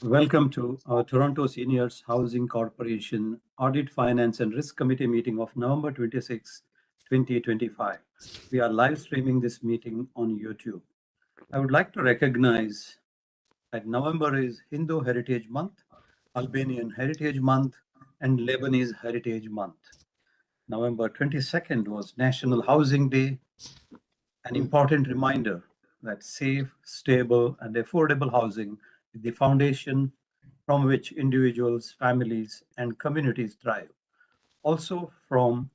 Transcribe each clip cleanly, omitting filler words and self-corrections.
Welcome to our Toronto Seniors Housing Corporation Audit, Finance and Risk Committee meeting of November 26, 2025. We are live streaming this meeting on YouTube. I would like to recognize that November is Hindu Heritage Month, Albanian Heritage Month, and Lebanese Heritage Month. November 22nd was National Housing Day, an important reminder that safe, stable, and affordable housing is the foundation from which individuals, families, and communities thrive. Also, from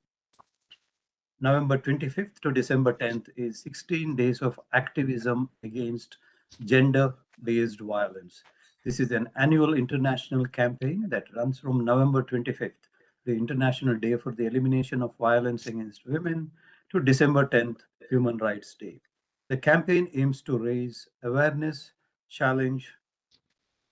November 25th to December 10th is 16 days of activism against gender-based violence. This is an annual international campaign that runs from November 25th, the International Day for the Elimination of Violence Against Women, to December 10th, Human Rights Day. The campaign aims to raise awareness, challenge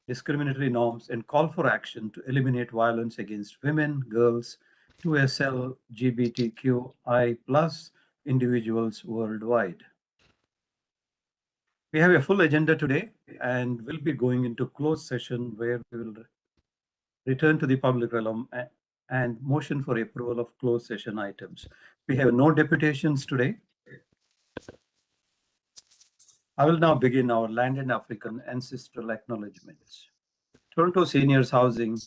discriminatory norms, and call for action to eliminate violence against women, girls, 2SL, LGBTQI plus individuals worldwide. We have a full agenda today, and we'll be going into closed session where we will return to the public realm and motion for approval of closed session items. We have no deputations today. I will now begin our land and African ancestral acknowledgements. Toronto Seniors Housing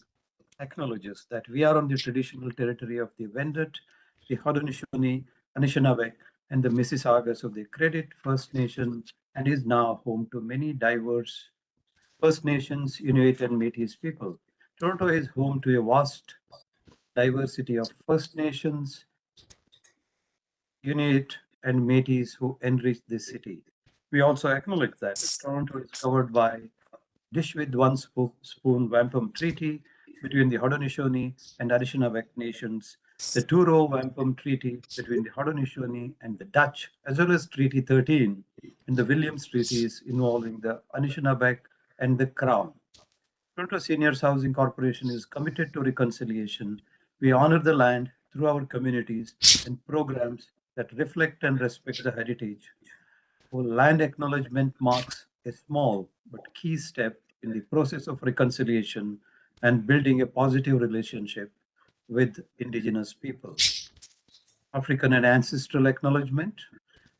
acknowledges that we are on the traditional territory of the Wendat, the Haudenosaunee, Anishinaabe, and the Mississaugas of the Credit First Nation, and is now home to many diverse First Nations, Inuit, and Métis people. Toronto is home to a vast diversity of First Nations, Inuit, and Métis who enrich this city. We also acknowledge that Toronto is covered by Dish with One Spoon Wampum Treaty between the Haudenosaunee and Anishinaabe nations, the Two-Row Wampum Treaty between the Haudenosaunee and the Dutch, as well as Treaty 13 and the Williams Treaties involving the Anishinaabe and the Crown. Toronto Seniors Housing Corporation is committed to reconciliation. We honor the land through our communities and programs that reflect and respect the heritage. Our land acknowledgement marks a small but key step in the process of reconciliation and building a positive relationship with Indigenous people. African and ancestral acknowledgement.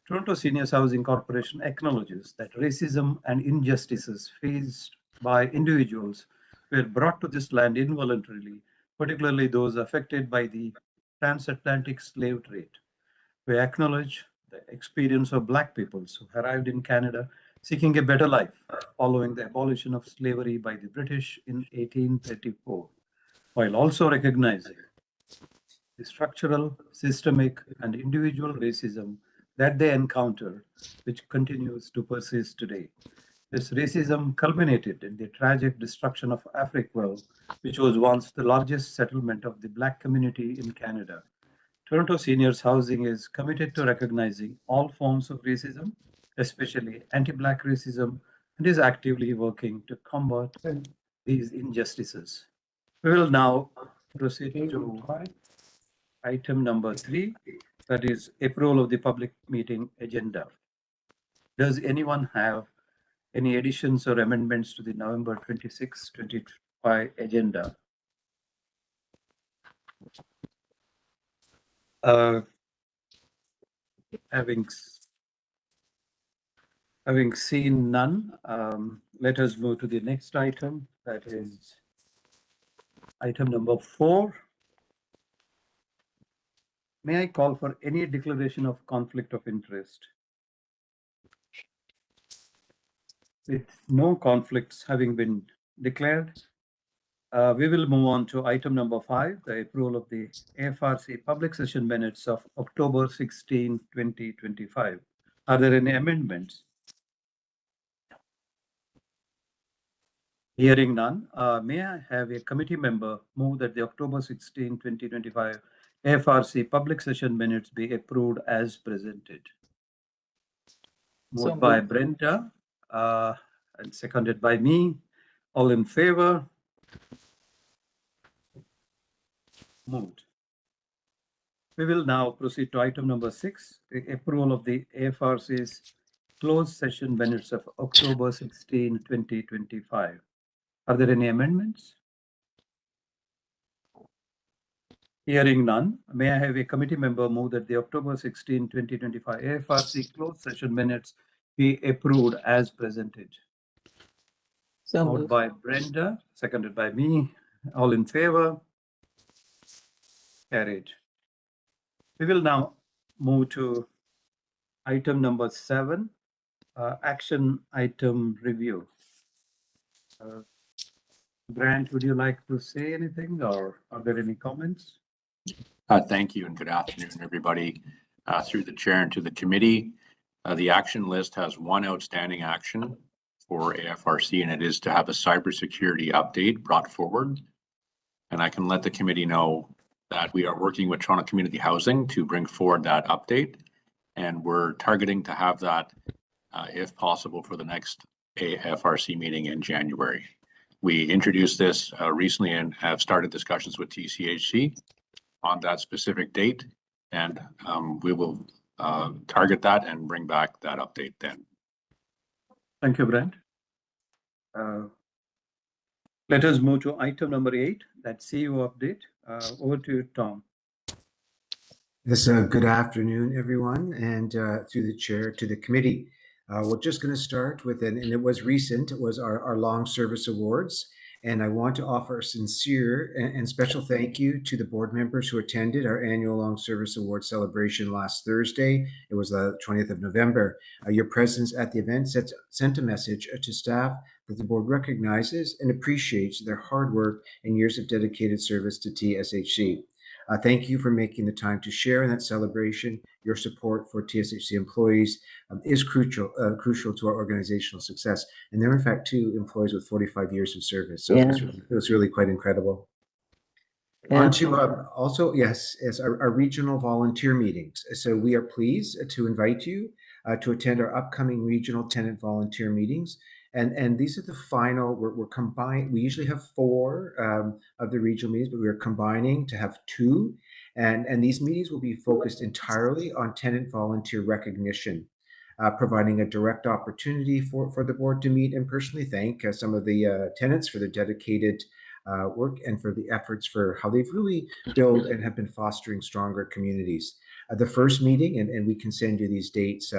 Toronto Seniors Housing Corporation acknowledges that racism and injustices faced by individuals were brought to this land involuntarily, particularly those affected by the transatlantic slave trade. We acknowledge the experience of Black peoples who arrived in Canada seeking a better life following the abolition of slavery by the British in 1834, while also recognizing the structural, systemic, and individual racism that they encountered, which continues to persist today. This racism culminated in the tragic destruction of Africville, which was once the largest settlement of the Black community in Canada. Toronto Seniors Housing is committed to recognizing all forms of racism, especially anti-Black racism, and is actively working to combat these injustices. We will now proceed to item number 3, that is approval of the public meeting agenda. Does anyone have any additions or amendments to the November 26, 2025 agenda? Having seen none, let us move to the next item, that is item number 4. May I call for any declaration of conflict of interest? With no conflicts having been declared, we will move on to item number 5, the approval of the AFRC public session minutes of October 16, 2025. Are there any amendments? Hearing none, may I have a committee member move that the October 16, 2025 AFRC public session minutes be approved as presented? Moved by Brenda and seconded by me. All in favor? Moved. We will now proceed to item number 6, the approval of the AFRC's closed session minutes of October 16, 2025. Are there any amendments? Hearing none, may I have a committee member move that the October 16, 2025 AFRC closed session minutes be approved as presented? So Moved moved. by Brenda, seconded by me. All in favor? Carried. We will now move to item number 7, action item review. Grant, would you like to say anything, or are there any comments? Thank you and good afternoon, everybody. Through the chair and to the committee, the action list has one outstanding action for AFRC, and it is to have a cybersecurity update brought forward. And I can let the committee know that we are working with Toronto Community Housing to bring forward that update. And we're targeting to have that, if possible, for the next AFRC meeting in January. We introduced this recently and have started discussions with TSHC on that specific date, and we will target that and bring back that update then. Thank you, Brent. Let us move to item number 8, that CEO update. Over to you, Tom. Yes, good afternoon, everyone, and through the chair to the committee. We're just going to start with, and it was recent, it was our long service awards. And I want to offer a sincere and special thank you to the board members who attended our annual Long Service Award celebration last Thursday. It was the 20th of November. Your presence at the event sent a message to staff that the board recognizes and appreciates their hard work and years of dedicated service to TSHC. Thank you for making the time to share in that celebration. Your support for TSHC employees is crucial to our organizational success. And there are, in fact, 2 employees with 45 years of service. So it was really quite incredible. Yeah. On to also, yes, as our regional volunteer meetings. So we are pleased to invite you to attend our upcoming regional tenant volunteer meetings. And these are the final, we're combined. We usually have 4 of the regional meetings, but we're combining to have 2. And these meetings will be focused entirely on tenant volunteer recognition, providing a direct opportunity for the board to meet and personally thank some of the tenants for their dedicated work and for the efforts for how they've really built and have been fostering stronger communities. The first meeting, and we can send you these dates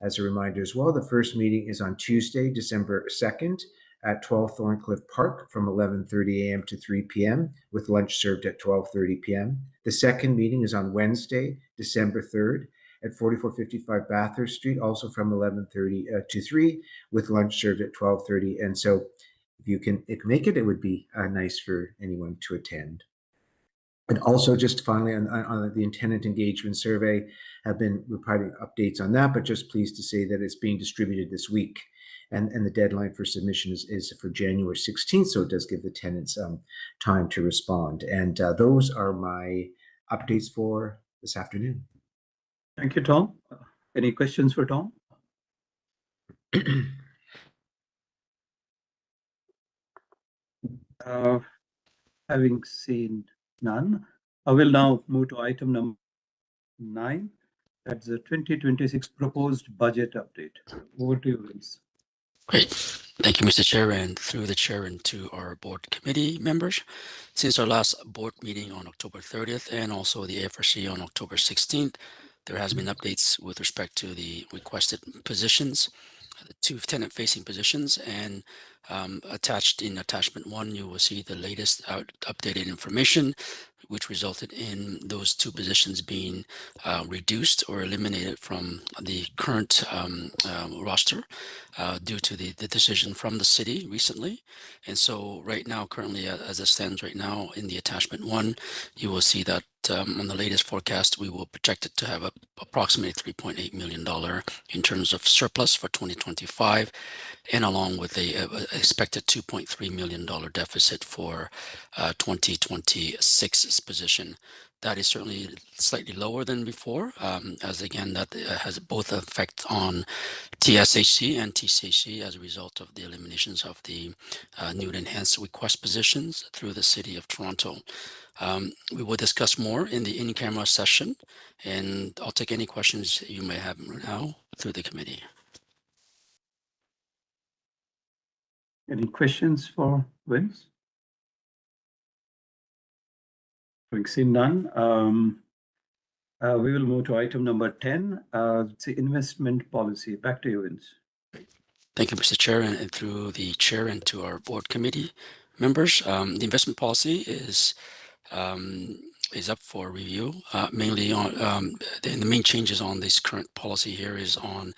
as a reminder as well. The first meeting is on Tuesday, December 2nd at 12 Thorncliffe Park from 11:30 a.m. to 3 p.m. with lunch served at 12:30 p.m. The second meeting is on Wednesday, December 3rd at 4455 Bathurst Street, also from 11:30 to 3 with lunch served at 12:30. And so if you can make it, it would be nice for anyone to attend. And also just finally on the tenant engagement survey, have been providing updates on that, but just pleased to say that it's being distributed this week. And the deadline for submission is for January 16th, so it does give the tenants time to respond. And those are my updates for this afternoon. Thank you, Tom. Any questions for Tom? Having seen none, I will now move to item number 9. That's the 2026 proposed budget update. Over to you, Vince. Great. Thank you, Mr. Chair, and through the chair and to our board committee members. Since our last board meeting on October 30th and also the AFRC on October 16th, there has been updates with respect to the requested positions, the 2 tenant-facing positions, and attached in attachment 1, you will see the latest updated information, which resulted in those 2 positions being reduced or eliminated from the current roster due to the decision from the city recently. And so right now, currently, as it stands right now in the attachment 1, you will see that on the latest forecast, we will project it to have approximately $3.8 million in terms of surplus for 2025, and along with a expected $2.3 million deficit for 2026's position. That is certainly slightly lower than before, as again, that has both effect on TSHC and TCHC as a result of the eliminations of the new and enhanced request positions through the City of Toronto. We will discuss more in the in-camera session, and I'll take any questions you may have now through the committee. Any questions for Vince? We see none. We will move to item number 10, it's the investment policy. Back to you, Vince. Thank you, Mr. Chair, and through the chair and to our board committee members. The investment policy is up for review, mainly on the main changes on this current policy here is on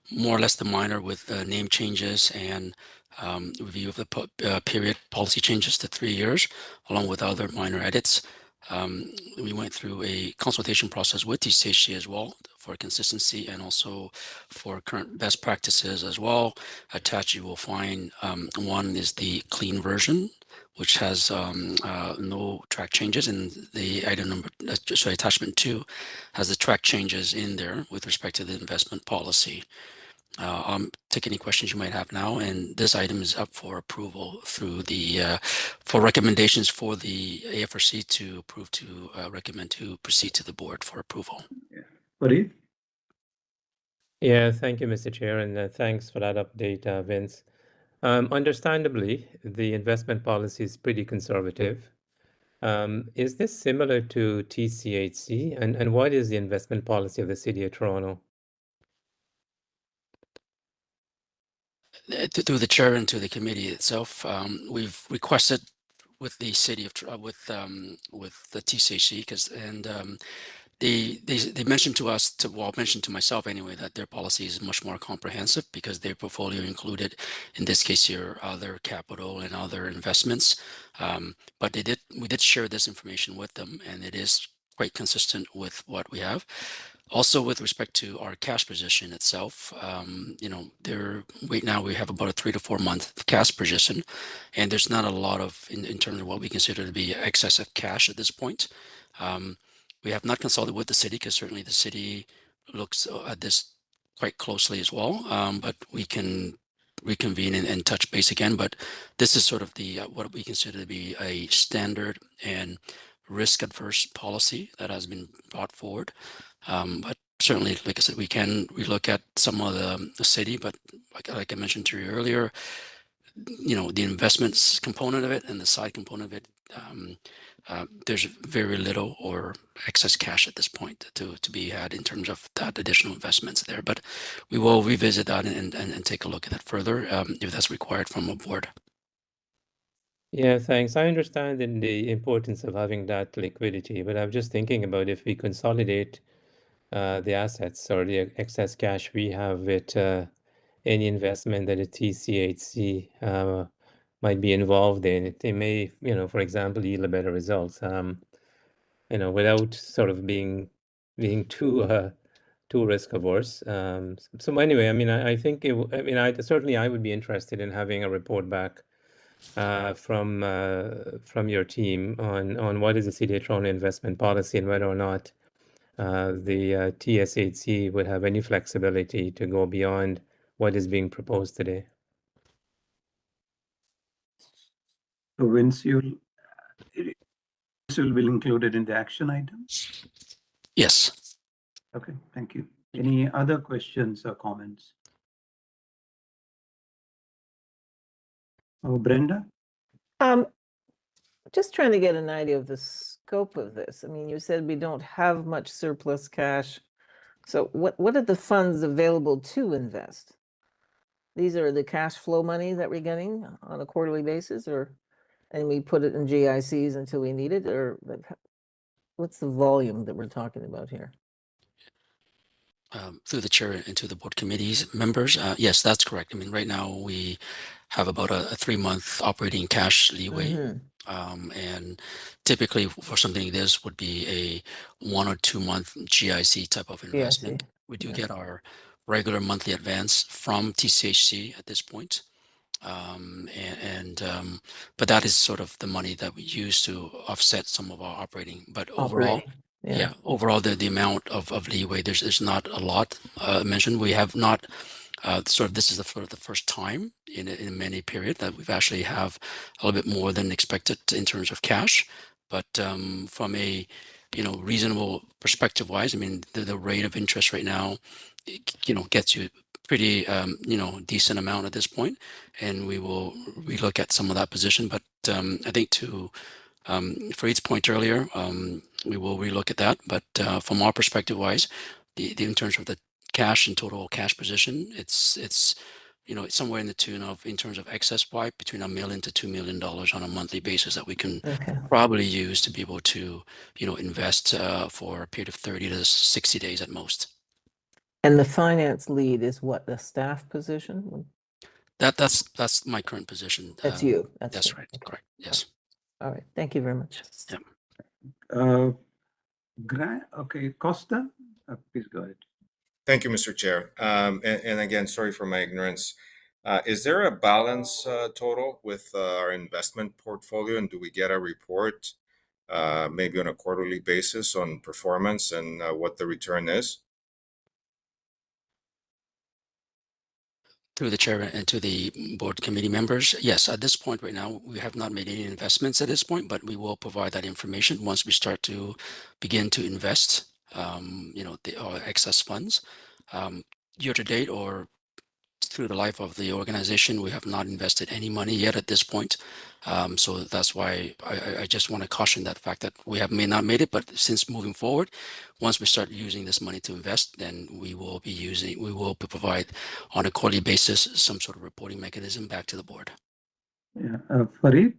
more or less the minor with name changes and review of the period policy changes to 3 years, along with other minor edits. We went through a consultation process with TSHC as well for consistency and also for current best practices as well. Attached, you will find one is the clean version, which has no track changes, and the item number, sorry, attachment 2 has the track changes in there with respect to the investment policy. I'll take any questions you might have now, and this item is up for approval through the for recommendations for the AFRC to approve to recommend to proceed to the board for approval. Fareed? Yeah, thank you, Mr. Chair, and thanks for that update, Vince. Understandably, the investment policy is pretty conservative. Is this similar to TCHC, and what is the investment policy of the City of Toronto? Through the chair and to the committee itself, we've requested with the city of with the TCHC because they mentioned to us mentioned to myself anyway that their policy is much more comprehensive because their portfolio included, in this case here, other capital and other investments. But we did share this information with them, and it is quite consistent with what we have. Also, with respect to our cash position itself, right now we have about a 3 to 4 month cash position, and there's not a lot of in terms of what we consider to be excess of cash at this point. We have not consulted with the city because certainly the city looks at this quite closely as well, but we can reconvene and touch base again. But this is sort of the what we consider to be a standard and risk adverse policy that has been brought forward. But certainly, like I said, we can relook at some of the city, but like I mentioned to you earlier, the investments component of it and the side component of it, there's very little or excess cash at this point to be had in terms of that additional investments there. But we will revisit that and take a look at that further if that's required from a board. Yeah, thanks. I understand the importance of having that liquidity, but I'm just thinking about if we consolidate the assets or the excess cash we have with any investment that a TCHC might be involved in, they may, for example, yield a better results, without sort of being too risk averse. So anyway, I mean, I think I would be interested in having a report back from your team on what is the City of Toronto investment policy and whether or not the TSHC would have any flexibility to go beyond what is being proposed today. So Vince, this will be included in the action item? Yes. Okay, thank you. Any other questions or comments? Oh, Brenda? Just trying to get an idea of the scope of this. I mean, you said we don't have much surplus cash. So what are the funds available to invest? These are the cash flow money that we're getting on a quarterly basis, and we put it in GICs until we need it, or what's the volume that we're talking about here? Through the chair and to the board committees members, yes, that's correct. I mean, right now we have about a 3-month operating cash leeway. And typically for something like this would be a 1 or 2 month GIC type of investment. We do get our regular monthly advance from TCHC at this point. But that is sort of the money that we use to offset some of our operating. But overall, overall the amount of leeway, there's not a lot mentioned. We have not this is the first time in many period that we've actually have a little bit more than expected in terms of cash. But from a reasonable perspective wise, I mean the rate of interest right now, gets you pretty, decent amount at this point, and we will relook at some of that position. But I think for each point earlier, we will relook at that. But from our perspective wise, in terms of the cash and total cash position, it's somewhere in the tune of, in terms of excess pipe, between $1 million to $2 million on a monthly basis that we can Okay. probably use to be able to, invest for a period of 30 to 60 days at most. And the finance lead is what, the staff position? That's my current position. That's you. That's you. right. Okay. Correct. Yes. All right. Thank you very much. Uh, okay, Costa, please go ahead. Thank you, Mr. Chair. And again, sorry for my ignorance. Is there a balance total with our investment portfolio, and do we get a report maybe on a quarterly basis on performance and what the return is? Through the chair and to the board committee members, yes, at this point right now, we have not made any investments at this point, but we will provide that information once we start to begin to invest, our excess funds. Year to date, or through the life of the organization, we have not invested any money yet at this point. So that's why I just want to caution that fact that we may not made it, but since moving forward, once we start using this money to invest, then we will provide on a quarterly basis some sort of reporting mechanism back to the board. Yeah, Farid?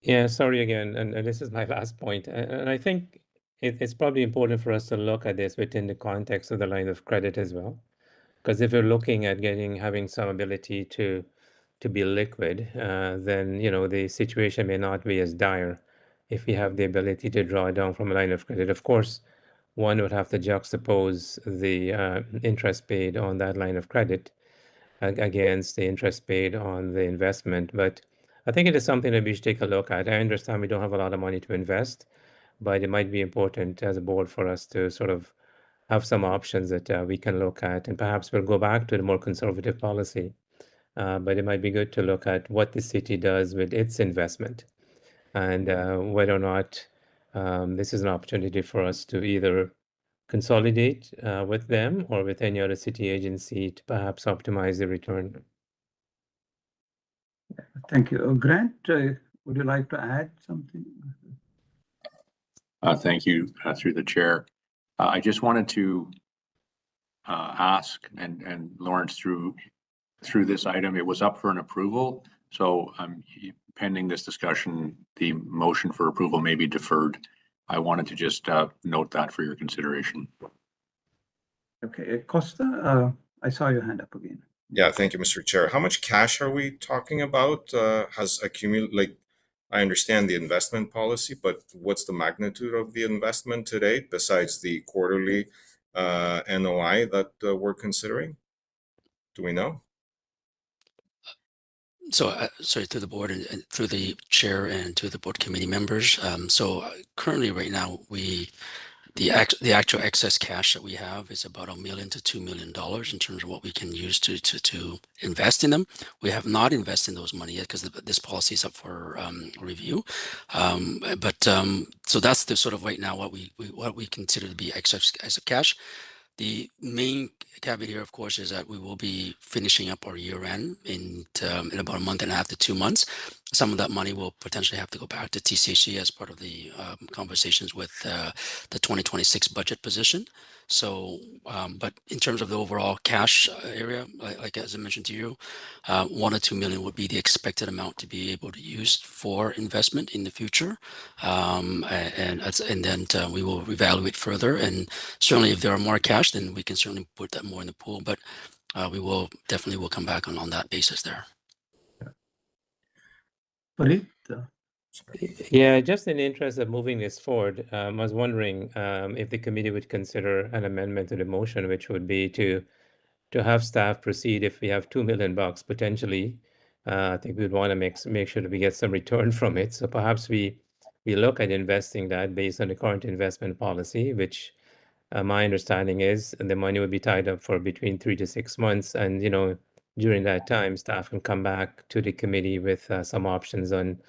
Yeah, sorry again, and this is my last point. And I think it's probably important for us to look at this within the context of the line of credit as well. Because if you're looking at having some ability to be liquid, then the situation may not be as dire if we have the ability to draw down from a line of credit. Of course, one would have to juxtapose the interest paid on that line of credit against the interest paid on the investment. But I think it is something that we should take a look at. I understand we don't have a lot of money to invest, but it might be important as a board for us to sort of have some options that we can look at, and perhaps we'll go back to the more conservative policy. But it might be good to look at what the city does with its investment, and whether or not this is an opportunity for us to either consolidate with them or with any other city agency to perhaps optimize the return. Thank you. Grant, would you like to add something? Thank you, through the chair. I just wanted to ask, and Lawrence, through this item, it was up for an approval. So pending this discussion, the motion for approval may be deferred. I wanted to just note that for your consideration. Okay, Costa, I saw your hand up again. Yeah, thank you, Mr. Chair. How much cash are we talking about? Has accumulated? I understand the investment policy, but what's the magnitude of the investment to date besides the quarterly NOI that we're considering? Do we know? So, sorry, to the board and through the chair and to the board committee members. Currently, right now, the actual excess cash that we have is about $1 million to $2 million in terms of what we can use to invest in them. We have not invested in those money yet because this policy is up for review. So that's the sort of right now what we consider to be excess cash. The main caveat here, of course, is that we will be finishing up our year end in about a month and a half to 2 months. Some of that money will potentially have to go back to TSHC as part of the conversations with the 2026 budget position. So, but in terms of the overall cash area, like as I mentioned to you, 1 or 2 million would be the expected amount to be able to use for investment in the future, and then we will evaluate further. And certainly, if there are more cash, then we can certainly put that more in the pool. But we will definitely come back on that basis there. Farid? Yeah, just in the interest of moving this forward, I was wondering if the committee would consider an amendment to the motion, which would be to have staff proceed if we have $2 million potentially. I think we'd want to make sure that we get some return from it. So perhaps we look at investing that based on the current investment policy, which my understanding is the money would be tied up for between 3 to 6 months, and during that time, staff can come back to the committee with some options on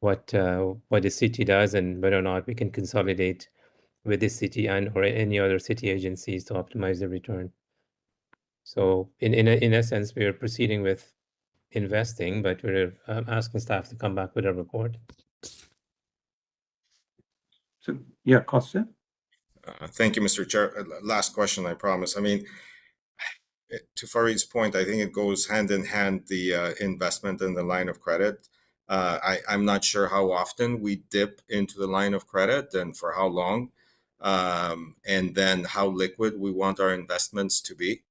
what the city does and whether or not we can consolidate with this city and or any other city agencies to optimize the return. So in essence, we are proceeding with investing, but we're asking staff to come back with a report. So, yeah, Costa? Thank you, Mr. Chair. Last question, I promise. I mean, to Farid's point, I think it goes hand in hand, the investment in the line of credit. I'm not sure how often we dip into the line of credit and for how long, and then how liquid we want our investments to be.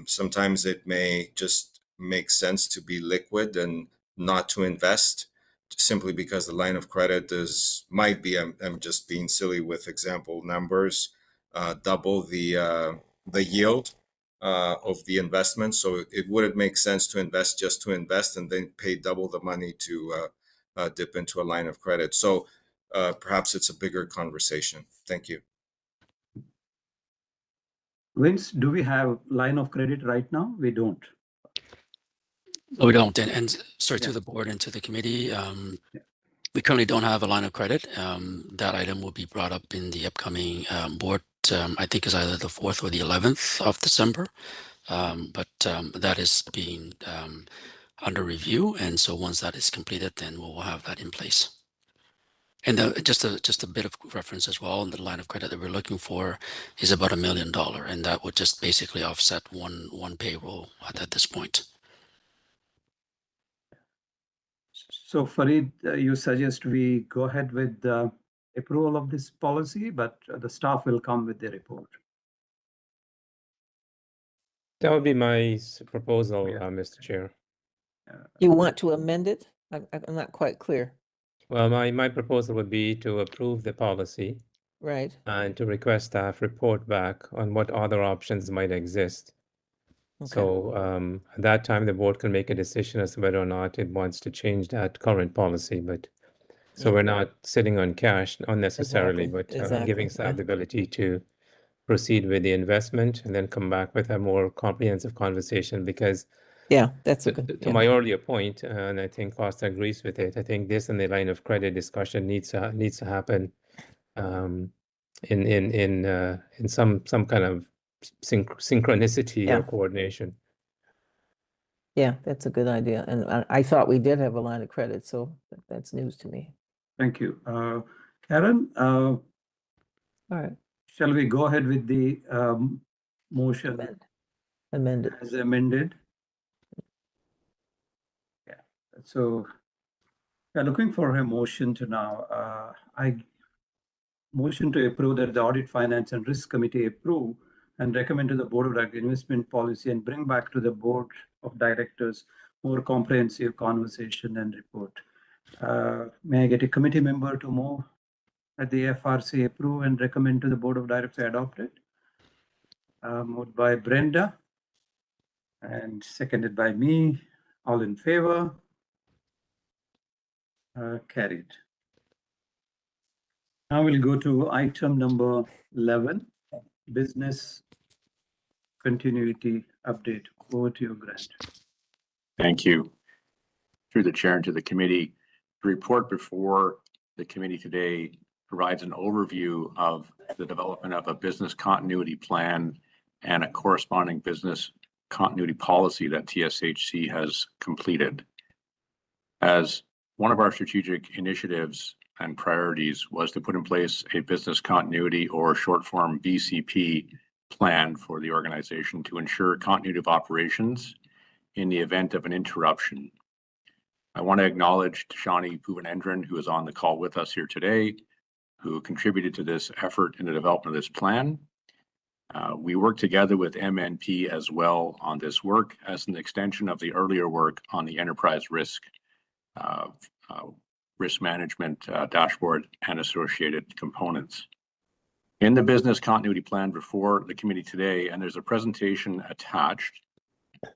Sometimes it may just make sense to be liquid and not to invest simply because the line of credit might be, I'm just being silly with example numbers, double the yield of the investment. So it wouldn't make sense to invest just to invest and then pay double the money to dip into a line of credit. So perhaps it's a bigger conversation. Thank you. Vince, do we have line of credit right now? We don't. No, we don't. And sorry, to Yeah. the board and to the committee, Yeah. we currently don't have a line of credit. That item will be brought up in the upcoming board, I think is either the 4th or the 11th of December. But that is being under review. And so once that is completed, then we will have that in place. And just a bit of reference as well, the line of credit that we're looking for is about $1 million. And that would just basically offset one payroll at this point. So Farid, you suggest we go ahead with the approval of this policy, but the staff will come with the report. That would be my proposal, Yeah. Mr. Chair. You want to amend it? I'm not quite clear. Well, my proposal would be to approve the policy Right. and to request staff report back on what other options might exist. Okay. So at that time, the board can make a decision as to whether or not it wants to change that current policy. But so Yeah. we're not sitting on cash unnecessarily, Exactly, but exactly, giving staff yeah. the ability to proceed with the investment and then come back with a more comprehensive conversation. Because Yeah, that's a to, good, to yeah. my earlier point, and I think Costa agrees with it, I think this and the line of credit discussion needs to happen in some kind of synchronicity Yeah. or coordination. Yeah, that's a good idea. And I thought we did have a line of credit, so that's news to me. Thank you. Karen, All right, shall we go ahead with the motion amended. as amended? Yeah. So we're looking for a motion to now. I motion to approve that the Audit, Finance and Risk Committee approve and recommend to the Board of Directors investment policy and bring back to the Board of Directors more comprehensive conversation and report. May I get a committee member to move that the FRC approve and recommend to the Board of Directors adopt it? Moved by Brenda and seconded by me. All in favor? Carried. Now we'll go to item number 11, business continuity update. Over to you, Grant. Thank you. Through the chair and to the committee, the report before the committee today provides an overview of the development of a business continuity plan and a corresponding business continuity policy that TSHC has completed. As one of our strategic initiatives and priorities was to put in place a business continuity or short form BCP plan for the organization to ensure continuity of operations in the event of an interruption. I want to acknowledge Shani Puvanendran, who is on the call with us here today, who contributed to this effort in the development of this plan. We worked together with MNP as well on this work as an extension of the earlier work on the enterprise risk management dashboard and associated components. In the business continuity plan before the committee today, and there's a presentation attached,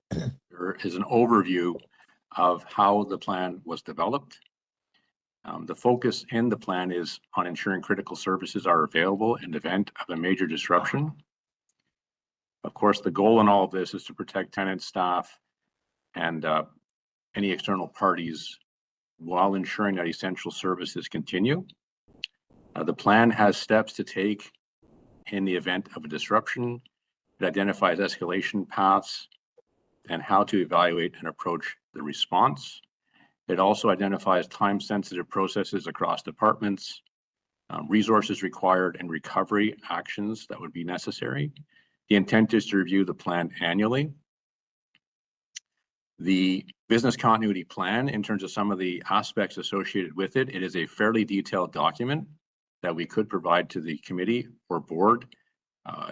there is an overview of how the plan was developed. The focus in the plan is on ensuring critical services are available in the event of a major disruption. Of course, the goal in all of this is to protect tenants, staff, and any external parties while ensuring that essential services continue. The plan has steps to take in the event of a disruption. It identifies escalation paths and how to evaluate and approach the response. It also identifies time-sensitive processes across departments, resources required, and recovery actions that would be necessary. The intent is to review the plan annually. The business continuity plan, in terms of some of the aspects associated with it, it is a fairly detailed document that we could provide to the committee or board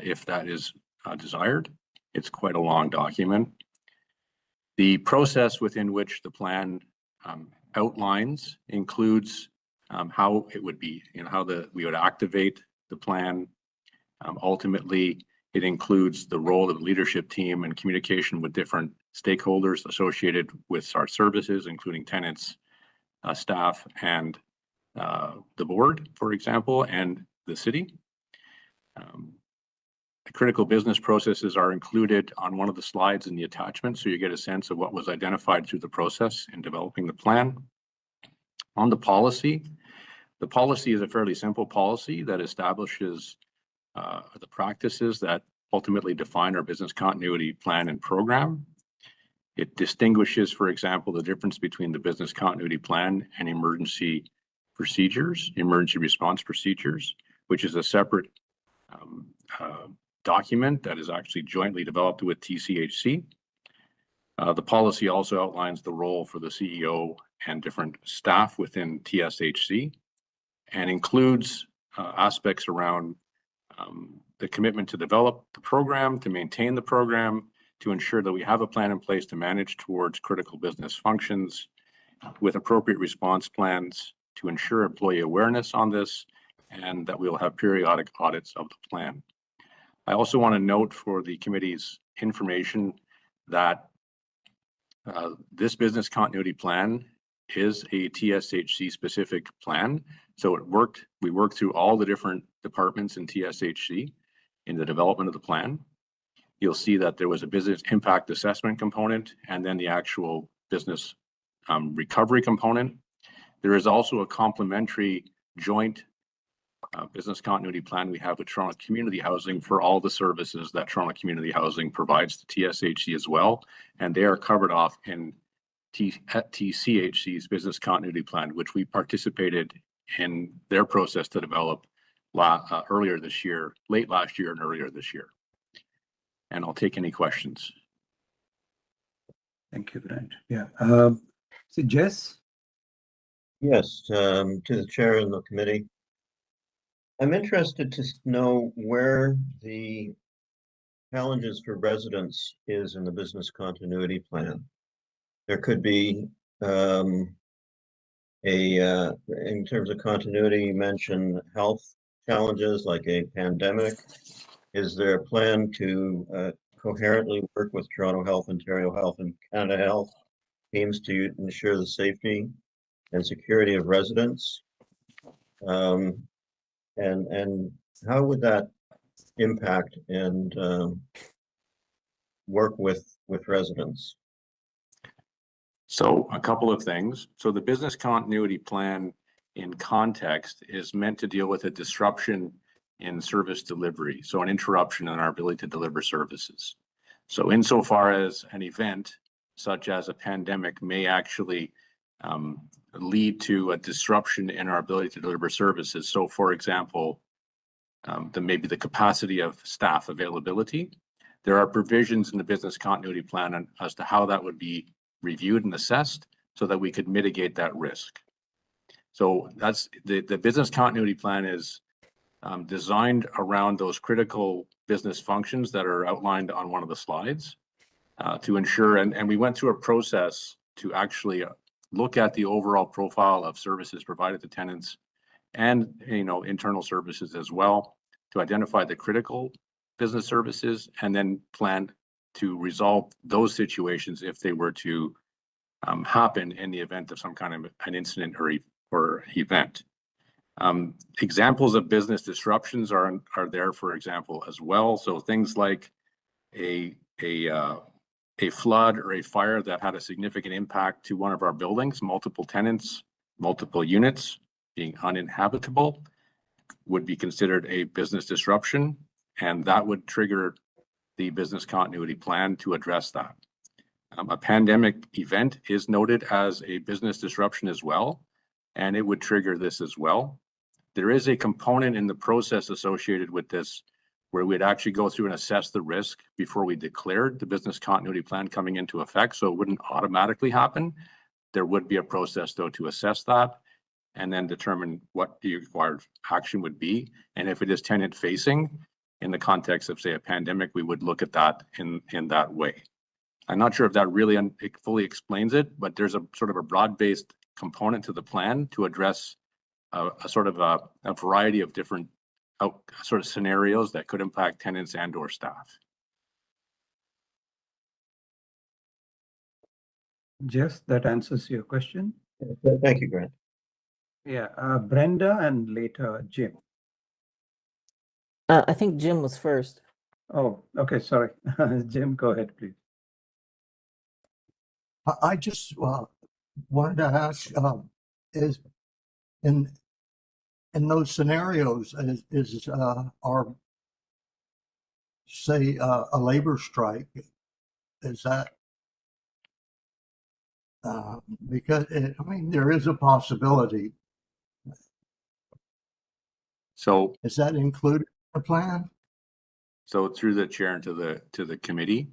if that is desired. It's quite a long document. The process within which the plan outlines includes how it would be, how we would activate the plan. Ultimately, it includes the role of the leadership team and communication with different stakeholders associated with our services, including tenants, staff, and the board, for example, and the city. The critical business processes are included on one of the slides in the attachment, so you get a sense of what was identified through the process in developing the plan. On the policy is a fairly simple policy that establishes the practices that ultimately define our business continuity plan and program. It distinguishes, for example, the difference between the business continuity plan and emergency response procedures, which is a separate document that is actually jointly developed with TSHC. The policy also outlines the role for the CEO and different staff within TSHC and includes aspects around the commitment to develop the program, to maintain the program, to ensure that we have a plan in place to manage towards critical business functions with appropriate response plans, to ensure employee awareness on this, and that we will have periodic audits of the plan. I also want to note for the committee's information that this business continuity plan is a TSHC specific plan. So we worked through all the different departments in TSHC in the development of the plan. You'll see that there was a business impact assessment component and then the actual business recovery component. There is also a complementary joint business continuity plan we have with Toronto Community Housing for all the services that Toronto Community Housing provides to TSHC as well. And they are covered off in TCHC's business continuity plan, which we participated in their process to develop earlier this year, late last year and earlier this year. And I'll take any questions. Thank you, Brent. Yeah. So Jess? Yes, to the chair and the committee. I'm interested to know where the challenges for residents is in the business continuity plan. There could be in terms of continuity, you mentioned health challenges like a pandemic. Is there a plan to coherently work with Toronto Health, Ontario Health, and Canada Health teams to ensure the safety and security of residents? And how would that impact and work with residents? So a couple of things. So the business continuity plan in context is meant to deal with a disruption in service delivery. So an interruption in our ability to deliver services. So insofar as an event such as a pandemic may actually lead to a disruption in our ability to deliver services. So for example, maybe the capacity of staff availability. There are provisions in the business continuity plan as to how that would be reviewed and assessed so that we could mitigate that risk. So that's the business continuity plan is designed around those critical business functions that are outlined on one of the slides to ensure, and we went through a process to actually look at the overall profile of services provided to tenants and internal services as well to identify the critical business services and then plan to resolve those situations if they were to happen in the event of some kind of an incident or event. Examples of business disruptions are there, for example, as well. So things like a flood or a fire that had a significant impact to one of our buildings, multiple tenants, multiple units being uninhabitable would be considered a business disruption, and that would trigger the business continuity plan to address that. A pandemic event is noted as a business disruption as well, and it would trigger this as well. There is a component in the process associated with this where we'd actually go through and assess the risk before we declared the business continuity plan coming into effect, so it wouldn't automatically happen. There would be a process, though, to assess that and then determine what the required action would be. And if it is tenant facing, in the context of, say, a pandemic, we would look at that in that way. I'm not sure if that really fully explains it, but there's a sort of a broad-based component to the plan to address a sort of a variety of different sort of scenarios that could impact tenants and or staff. Jess, that answers your question. Thank you, Grant. Yeah, Brenda and later Jim. I think Jim was first. Oh, okay, sorry. Jim, go ahead, please. I just wanted to ask, is in those scenarios, is our, say, a labor strike, is that, because I mean, there is a possibility. So is that included in the plan? So through the chair and to the committee,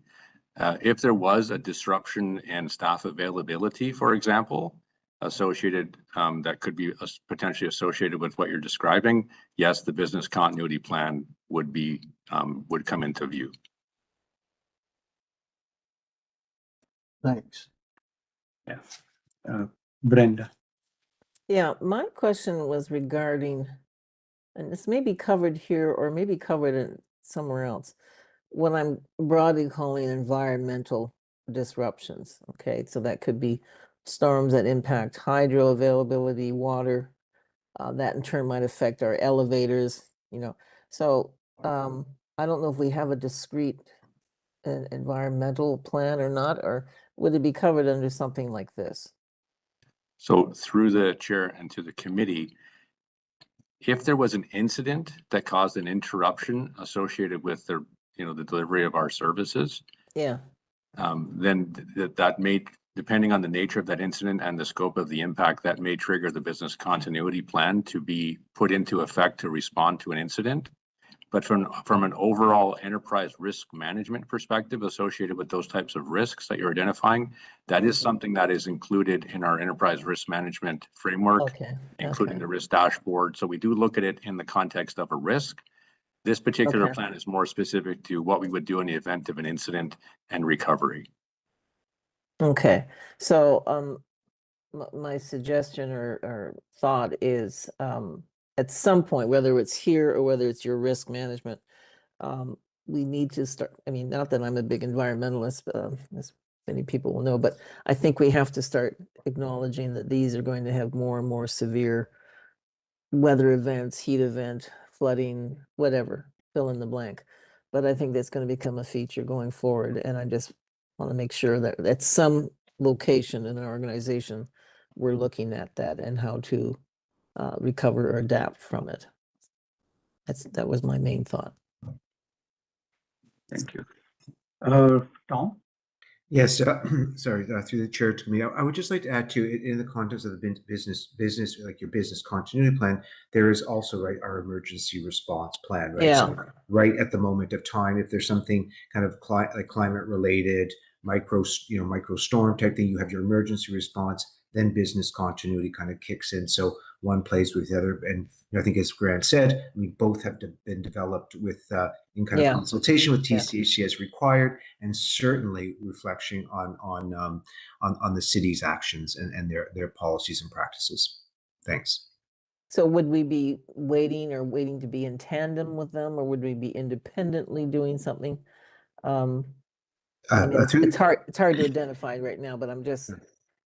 if there was a disruption in staff availability, for example, associated that could be potentially associated with what you're describing, yes, the business continuity plan would be would come into view. Thanks. Yeah, Brenda. Yeah, my question was regarding, and this may be covered here or maybe covered in somewhere else, what I'm broadly calling environmental disruptions. Okay, so that could be storms that impact hydro availability, water, that in turn might affect our elevators, you know. So I don't know if we have a discrete environmental plan or not, or would it be covered under something like this? So through the chair and to the committee, if there was an incident that caused an interruption associated with the delivery of our services, yeah, then that may, depending on the nature of that incident and the scope of the impact, that may trigger the business continuity plan to be put into effect to respond to an incident. But from an overall enterprise risk management perspective associated with those types of risks that you're identifying, that is something that is included in our enterprise risk management framework, including the risk dashboard. So we do look at it in the context of a risk. This particular plan is more specific to what we would do in the event of an incident and recovery. Okay, so my suggestion or thought is at some point, whether it's here or whether it's your risk management, we need to start, I mean, not that I'm a big environmentalist, as many people will know, but I think we have to start acknowledging that these are going to have more and more severe weather events, heat event, flooding, whatever, fill in the blank. But I think that's going to become a feature going forward. And I just want to make sure that at some location in our organization, we're looking at that and how to recover or adapt from it. That was my main thought. Thank you. Tom? Yes, sorry, through the chair to me, I would just like to add to it in the context of the business, like your business continuity plan, there is also, right, our emergency response plan, right? Yeah. So right at the moment of time, if there's something kind of like climate related, micro storm type thing, you have your emergency response, then business continuity kind of kicks in. So one plays with the other, and I think as Grant said, both have been developed with in kind of consultation with TSHC as required, and certainly reflection on the city's actions and their policies and practices. Thanks. So would we be waiting to be in tandem with them, or would we be independently doing something? I mean, it's hard to identify right now, but I'm just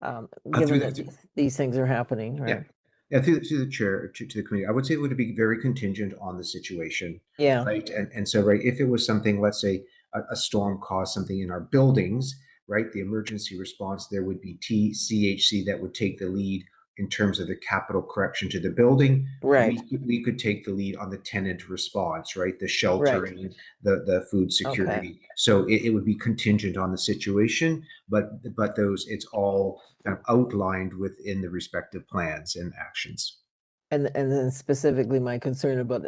given that these things are happening, right? Yeah, through the chair to the committee, I would say it would be very contingent on the situation. Yeah. Right. And so, right, if it was something, let's say a storm caused something in our buildings, right, the emergency response, there would be TSHC that would take the lead in terms of the capital correction to the building, Right. we could take the lead on the tenant response, right? The Right. sheltering, the food security. So it would be contingent on the situation, but those, it's all kind of outlined within the respective plans and actions. And then specifically my concern about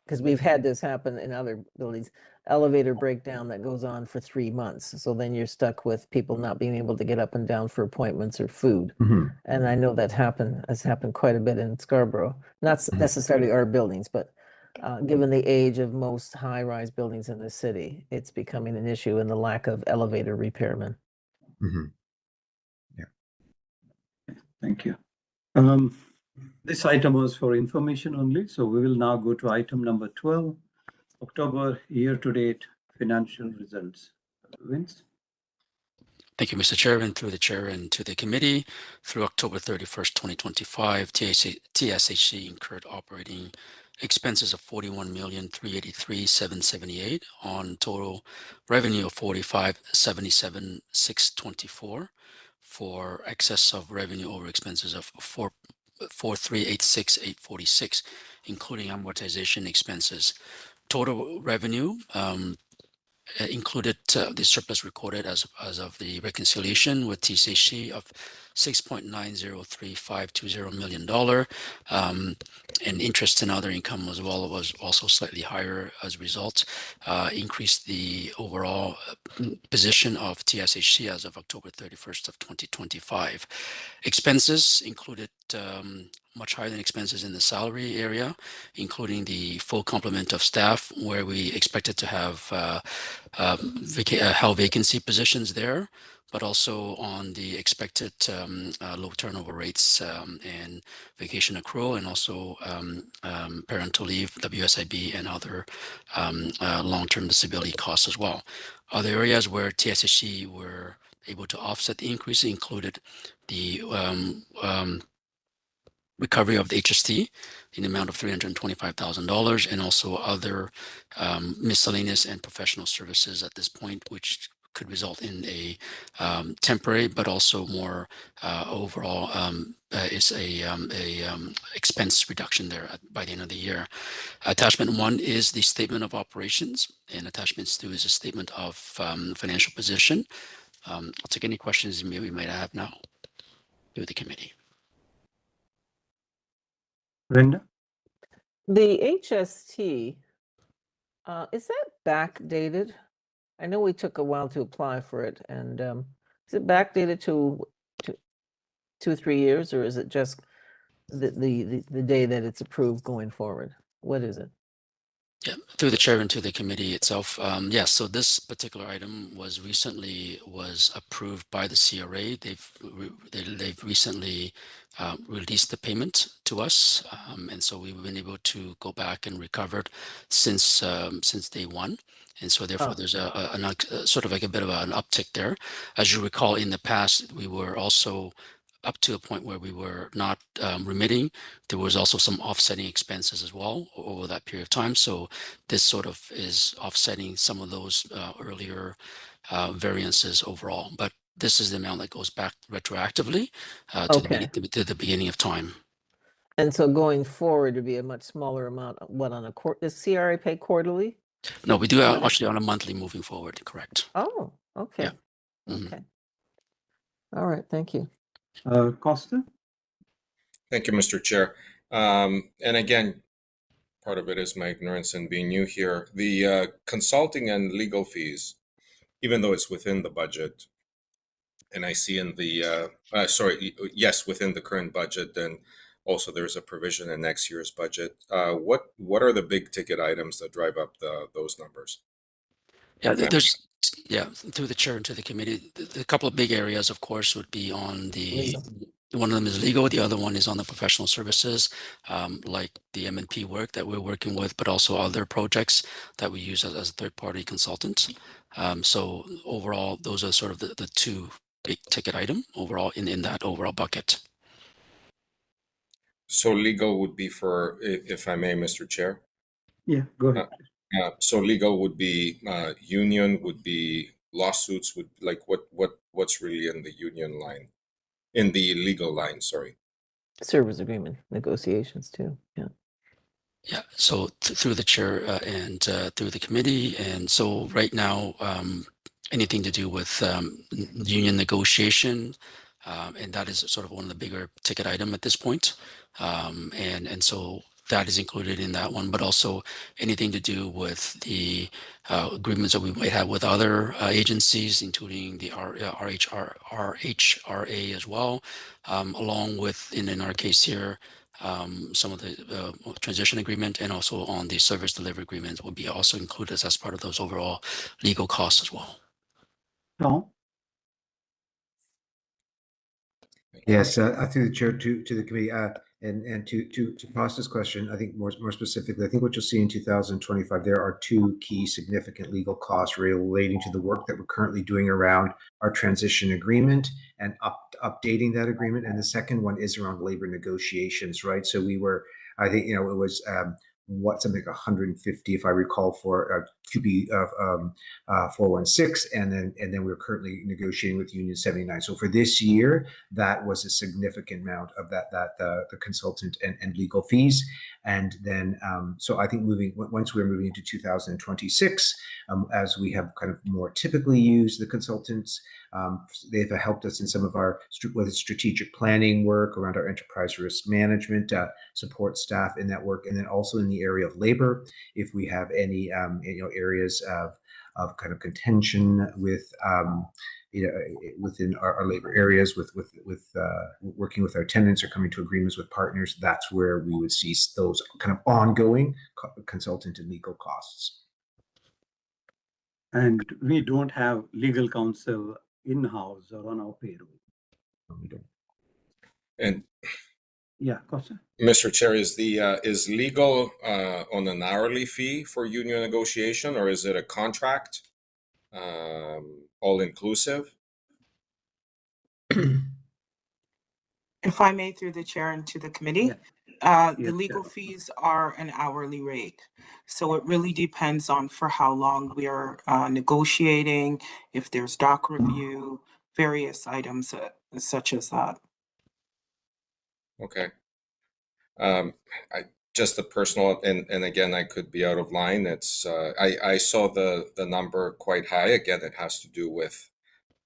because we've had this happen in other buildings, elevator breakdown that goes on for 3 months. So then you're stuck with people not being able to get up and down for appointments or food. Mhm. And I know that has happened quite a bit in Scarborough, not necessarily our buildings, but given the age of most high-rise buildings in the city, it's becoming an issue and the lack of elevator repairmen. Mhm. Thank you. This item was for information only, so we will now go to item number 12, October year-to-date financial results. Vince? Thank you, Mr. Chair, and through the chair and to the committee. Through October 31st, 2025, TSHC incurred operating expenses of $41,383,778 on total revenue of $45,77,624 for excess of revenue over expenses of $4,386,846, including amortization expenses. Total revenue included the surplus recorded as of the reconciliation with TSHC of $6.903520 million. And interest and other income as well was also slightly higher as a result, increased the overall position of TSHC as of October 31st of 2025. Expenses included much higher than expenses in the salary area, including the full complement of staff, where we expected to have held vacancy positions there, but also on the expected low turnover rates and vacation accrual, and also parental leave, WSIB, and other long-term disability costs as well. Other areas where TSHC were able to offset the increase included the recovery of the HST in the amount of $325,000, and also other miscellaneous and professional services at this point, which could result in a temporary but also more overall is a expense reduction there by the end of the year. Attachment 1 is the statement of operations, and attachments 2 is a statement of financial position. I'll take any questions we might have now through the committee. Brenda? The HST, is that backdated? I know we took a while to apply for it, and is it backdated to 2-3 years, or is it just the day that it's approved going forward? What is it? Yeah, through the chair and to the committee itself. Yes, so this particular item was recently approved by the CRA. They've recently released the payment to us, and so we've been able to go back and recover it since day one. And so therefore there's a sort of like a bit of an uptick there. As you recall, in the past, we were also up to a point where we were not remitting. There was also some offsetting expenses as well over that period of time. So this sort of is offsetting some of those earlier variances overall. But this is the amount that goes back retroactively to the beginning of time. And so going forward would be a much smaller amount. What, on a does CRA pay quarterly? No, we do actually on a monthly moving forward, correct. Oh, okay. Yeah. Mm-hmm. Okay. All right, thank you. Costa? Thank you, Mr. Chair. And again, part of it is my ignorance and being new here. The consulting and legal fees, even though it's within the budget, and I see in the, yes, within the current budget, and also there's a provision in next year's budget. What are the big ticket items that drive up those numbers? Yeah, through the chair and to the committee, the couple of big areas, of course, would be on the, one of them is legal, the other one is on the professional services, like the M&P work that we're working with, but also other projects that we use as a third-party consultant. So overall, those are sort of the two big ticket item overall in that overall bucket. So legal would be for, if I may, Mr. Chair? Yeah, go ahead. So legal would be union, would be lawsuits, would like what's really in the union line, in the legal line, sorry. Service agreement negotiations too, yeah. Yeah, so through the chair and through the committee. And so right now, anything to do with union negotiation, and that is sort of one of the bigger ticket item at this point. And so that is included in that one, but also anything to do with the agreements that we might have with other agencies, including the RHRA as well, along with, in our case here, some of the transition agreement, and also on the service delivery agreement will be also included as part of those overall legal costs as well. Tom? Yes, through the chair to the committee, and to Pasta's question, I think more specifically, I think what you'll see in 2025, there are two key significant legal costs relating to the work that we're currently doing around our transition agreement and updating that agreement. And the second one is around labor negotiations, right? So I think, it was something like 150, if I recall, for QP 416, and then we're currently negotiating with Union 79. So for this year, that was a significant amount of the consultant and legal fees. And then so I think once we're moving into 2026, as we have kind of more typically used the consultants, they've helped us in some of our strategic planning work around our enterprise risk management, support staff in that work, and then also in the area of labor, if we have any areas of kind of contention with within our labor areas, with working with our tenants or coming to agreements with partners, that's where we would see those kind of ongoing consultant and legal costs. And we don't have legal counsel in-house or on our payroll. We don't. And Yeah, Costa? Mr. Chair, is legal on an hourly fee for union negotiation, or is it a contract, all inclusive? If I may, through the chair and to the committee, Yes, the legal Chair. fees are an hourly rate. So it really depends on for how long we are negotiating, if there's doc review, various items such as that. Okay. Just a personal, and again, I could be out of line. It's I saw the number quite high. Again, it has to do with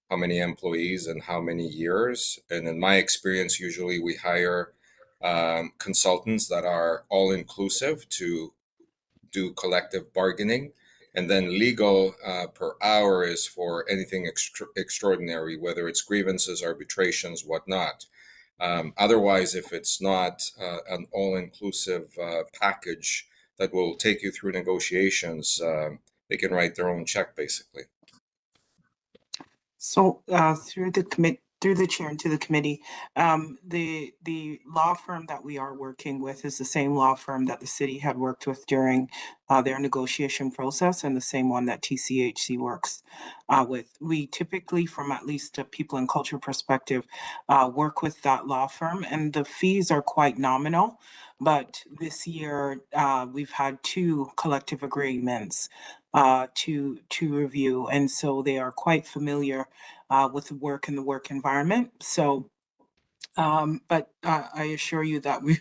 how many employees and how many years. And in my experience, usually we hire consultants that are all inclusive to do collective bargaining. And then legal per hour is for anything extraordinary, whether it's grievances, arbitrations, whatnot. Otherwise, if it's not an all-inclusive package that will take you through negotiations, they can write their own check, basically. So through the chair and to the committee, the law firm that we are working with is the same law firm that the city had worked with during their negotiation process, and the same one that TCHC works with. We typically, from at least a people and culture perspective, work with that law firm, and the fees are quite nominal. But this year, we've had 2 collective agreements to review, and so they are quite familiar with the work and the work environment. So, but I assure you that we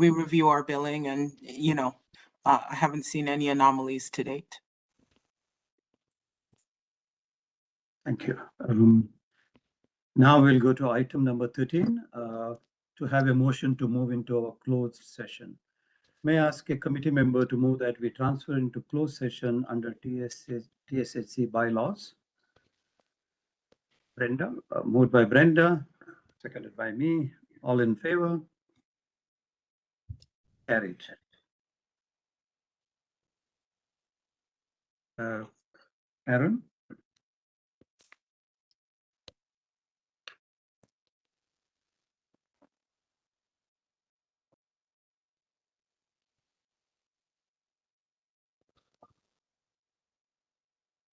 review our billing, and I haven't seen any anomalies to date. Thank you. Now we'll go to item number 13, to have a motion to move into a closed session. May I ask a committee member to move that we transfer into closed session under TSHC bylaws? Brenda, moved by Brenda, seconded by me. All in favor? Carried. Aaron?